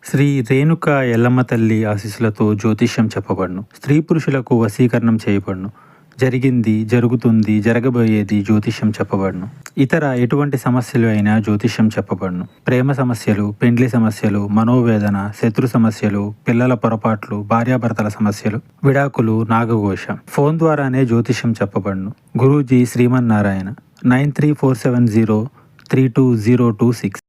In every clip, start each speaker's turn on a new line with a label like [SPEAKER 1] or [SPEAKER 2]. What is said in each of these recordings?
[SPEAKER 1] శ్రీ రేణుక ఎల్లమ్మ తల్లి ఆశీస్సులతో జ్యోతిష్యం చెప్పబడును. స్త్రీ పురుషులకు వశీకరణం చేయబడును. జరిగింది, జరుగుతుంది, జరగబోయేది జ్యోతిష్యం చెప్పబడును. ఇతర ఎటువంటి సమస్యలు అయినా జ్యోతిష్యం చెప్పబడును. ప్రేమ సమస్యలు, పెండ్లి సమస్యలు, మనోవేదన, శత్రు సమస్యలు, పిల్లల పొరపాట్లు, భార్యాభర్తల సమస్యలు, విడాకులు, నాగఘోష. ఫోన్ ద్వారానే జ్యోతిష్యం చెప్పబడును. గురూజీ శ్రీమన్నారాయణ 9347032026.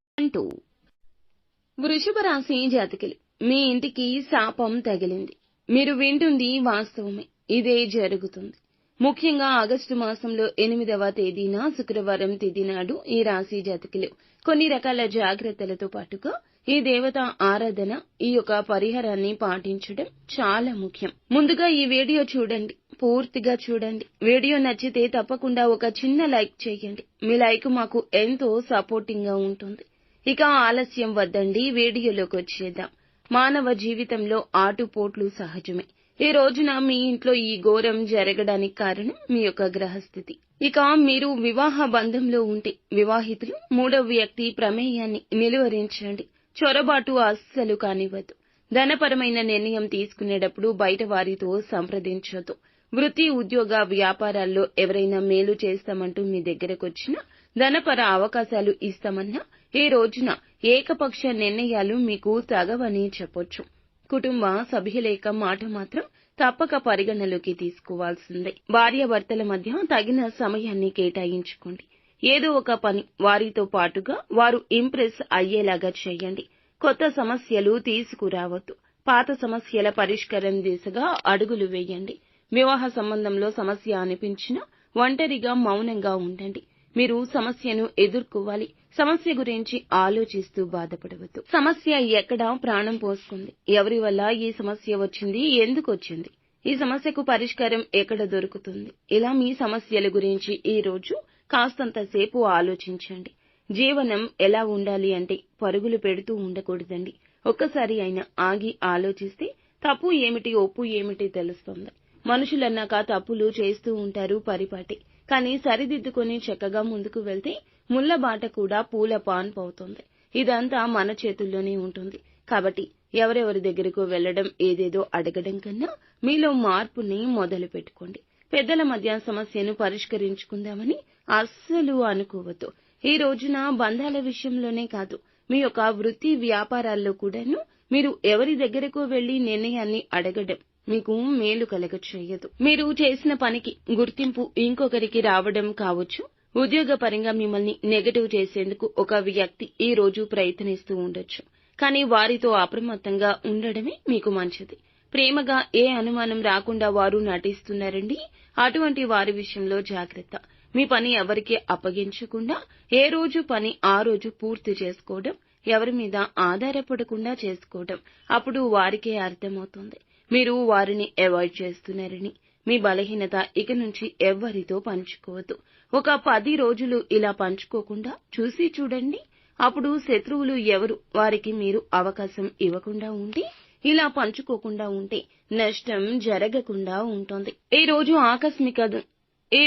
[SPEAKER 2] వృషభ రాశి జాతకులు, మీ ఇంటికి శాపం తగిలింది. మీరు వింటుంది వాస్తవమే, ఇదే జరుగుతుంది. ముఖ్యంగా ఆగస్టు మాసంలో 8వ తేదీన శుక్రవారం తిథి నాడు ఈ రాశి జాతకులు కొన్ని రకాల జాగ్రత్తలతో పాటుగా ఈ దేవత ఆరాధన, ఈ యొక్క పరిహారాన్ని పాటించడం చాలా ముఖ్యం. ముందుగా ఈ వీడియో చూడండి, పూర్తిగా చూడండి. వీడియో నచ్చితే తప్పకుండా ఒక చిన్న లైక్ చేయండి. మీ లైక్ మాకు ఎంతో సపోర్టింగ్ గా ఉంటుంది. ఇక ఆలస్యం వద్దండి, వీడియోలోకి వచ్చేద్దాం. మానవ జీవితంలో ఆటుపోట్లు సహజమే. ఈ రోజున మీ ఇంట్లో ఈ ఘోరం జరగడానికి కారణం మీ యొక్క గ్రహస్థితి. ఇక మీరు వివాహ బంధంలో ఉంటే వివాహితులు మూడవ వ్యక్తి ప్రమేయాన్ని నిలువరించండి. చొరబాటు అస్సలు కానివ్వద్దు. ధనపరమైన నిర్ణయం తీసుకునేటప్పుడు బయట వారితో సంప్రదించొద్దు. వృత్తి, ఉద్యోగ, వ్యాపారాల్లో ఎవరైనా మేలు చేస్తామంటూ మీ దగ్గరకొచ్చినా, ధనపర అవకాశాలు ఇస్తామన్నా ఈ రోజున ఏకపక్ష నిర్ణయాలు మీకు తగవని చెప్పొచ్చు. కుటుంబ సభ్యుల యొక్క మాట మాత్రం తప్పక పరిగణలోకి తీసుకోవాల్సిందే. భార్యాభర్తల మధ్య తగిన సమయాన్ని కేటాయించుకోండి. ఏదో ఒక పని వారితో పాటుగా వారు ఇంప్రెస్ అయ్యేలాగా చేయండి. కొత్త సమస్యలు తీసుకురావద్దు. పాత సమస్యల పరిష్కారం దిశగా అడుగులు వేయండి. వివాహ సంబంధంలో సమస్య అనిపించినా ఒంటరిగా మౌనంగా ఉండండి. మీరు సమస్యను ఎదుర్కోవాలి. సమస్య గురించి ఆలోచిస్తూ బాధపడవద్దు. సమస్య ఎక్కడ ప్రాణం పోసుకుంది, ఎవరి వల్ల ఈ సమస్య వచ్చింది, ఎందుకు వచ్చింది, ఈ సమస్యకు పరిష్కారం ఎక్కడ దొరుకుతుంది, ఇలా మీ సమస్యల గురించి ఈ రోజు కాస్తంతసేపు ఆలోచించండి. జీవనం ఎలా ఉండాలి అంటే పరుగులు పెడుతూ ఉండకూడదండి. ఒక్కసారి అయినా ఆగి ఆలోచిస్తే తప్పు ఏమిటి, ఒప్పు ఏమిటి తెలుస్తుంది. మనుషులన్నాక తప్పులు చేస్తూ ఉంటారు పరిపాటి. కానీ సరిదిద్దుకొని చక్కగా ముందుకు వెళ్తే ముళ్ల బాట కూడా పూల పాన్పవుతుంది. ఇదంతా మన చేతుల్లోనే ఉంటుంది. కాబట్టి ఎవరెవరి దగ్గరకు వెళ్లడం, ఏదేదో అడగడం కన్నా మీలో మార్పుని మొదలు పెట్టుకోండి. పెద్దల మధ్య సమస్యను పరిష్కరించుకుందామని అస్సలు అనుకోవద్దు. ఈ రోజున బంధాల విషయంలోనే కాదు, మీ యొక్క వృత్తి వ్యాపారాల్లో కూడాను మీరు ఎవరి దగ్గరకు వెళ్లి నిర్ణయాన్ని అడగడం మీకు మేలు కలగచేయదు. మీరు చేసిన పనికి గుర్తింపు ఇంకొకరికి రావడం కావచ్చు. ఉద్యోగపరంగా మిమ్మల్ని నెగటివ్ చేసేందుకు ఒక వ్యక్తి ఈ రోజు ప్రయత్నిస్తూ ఉండొచ్చు. కానీ వారితో అప్రమత్తంగా ఉండడమే మీకు మంచిది. ప్రేమగా ఏ అనుమానం రాకుండా వారు నటిస్తున్నారండి. అటువంటి వారి విషయంలో జాగ్రత్త. మీ పని ఎవరికి అప్పగించకుండా ఏ రోజు పని ఆ రోజు పూర్తి చేసుకోవడం, ఎవరి మీద ఆధారపడకుండా చేసుకోవడం. అప్పుడు వారికే అర్థమవుతుంది మీరు వారిని అవాయిడ్ చేస్తున్నారని. మీ బలహీనత ఇక నుంచి ఎవ్వరితో పంచుకోవద్దు. ఒక 10 రోజులు ఇలా పంచుకోకుండా చూసి చూడండి. అప్పుడు శత్రువులు ఎవరు, వారికి మీరు అవకాశం ఇవ్వకుండా ఉండి ఇలా పంచుకోకుండా ఉంటే నష్టం జరగకుండా ఉంటుంది. ఈ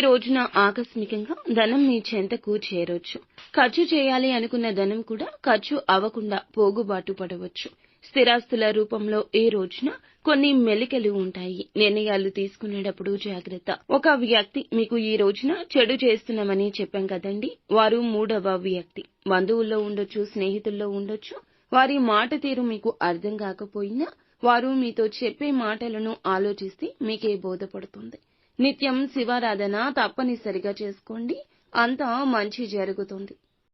[SPEAKER 2] రోజున ఆకస్మికంగా ధనం మీ చెంతకు చేరొచ్చు. ఖర్చు చేయాలి అనుకున్న ధనం కూడా ఖర్చు అవ్వకుండా పోగుబాటు పడవచ్చు. స్థిరాస్తుల రూపంలో ఈ రోజున కొన్ని మెలికలు ఉంటాయి. నిర్ణయాలు తీసుకునేటప్పుడు జాగ్రత్త. ఒక వ్యక్తి మీకు ఈ రోజున చెడు చేస్తున్నామని చెప్పాం కదండి, వారు మూడవ వ్యక్తి. బంధువుల్లో ఉండొచ్చు, స్నేహితుల్లో ఉండొచ్చు. వారి మాట తీరు మీకు అర్థం కాకపోయినా వారు మీతో చెప్పే మాటలను ఆలోచిస్తే మీకే బోధపడుతుంది. నిత్యం శివారాధన తప్పనిసరిగా చేసుకోండి. అంతా మంచి జరుగుతుంది.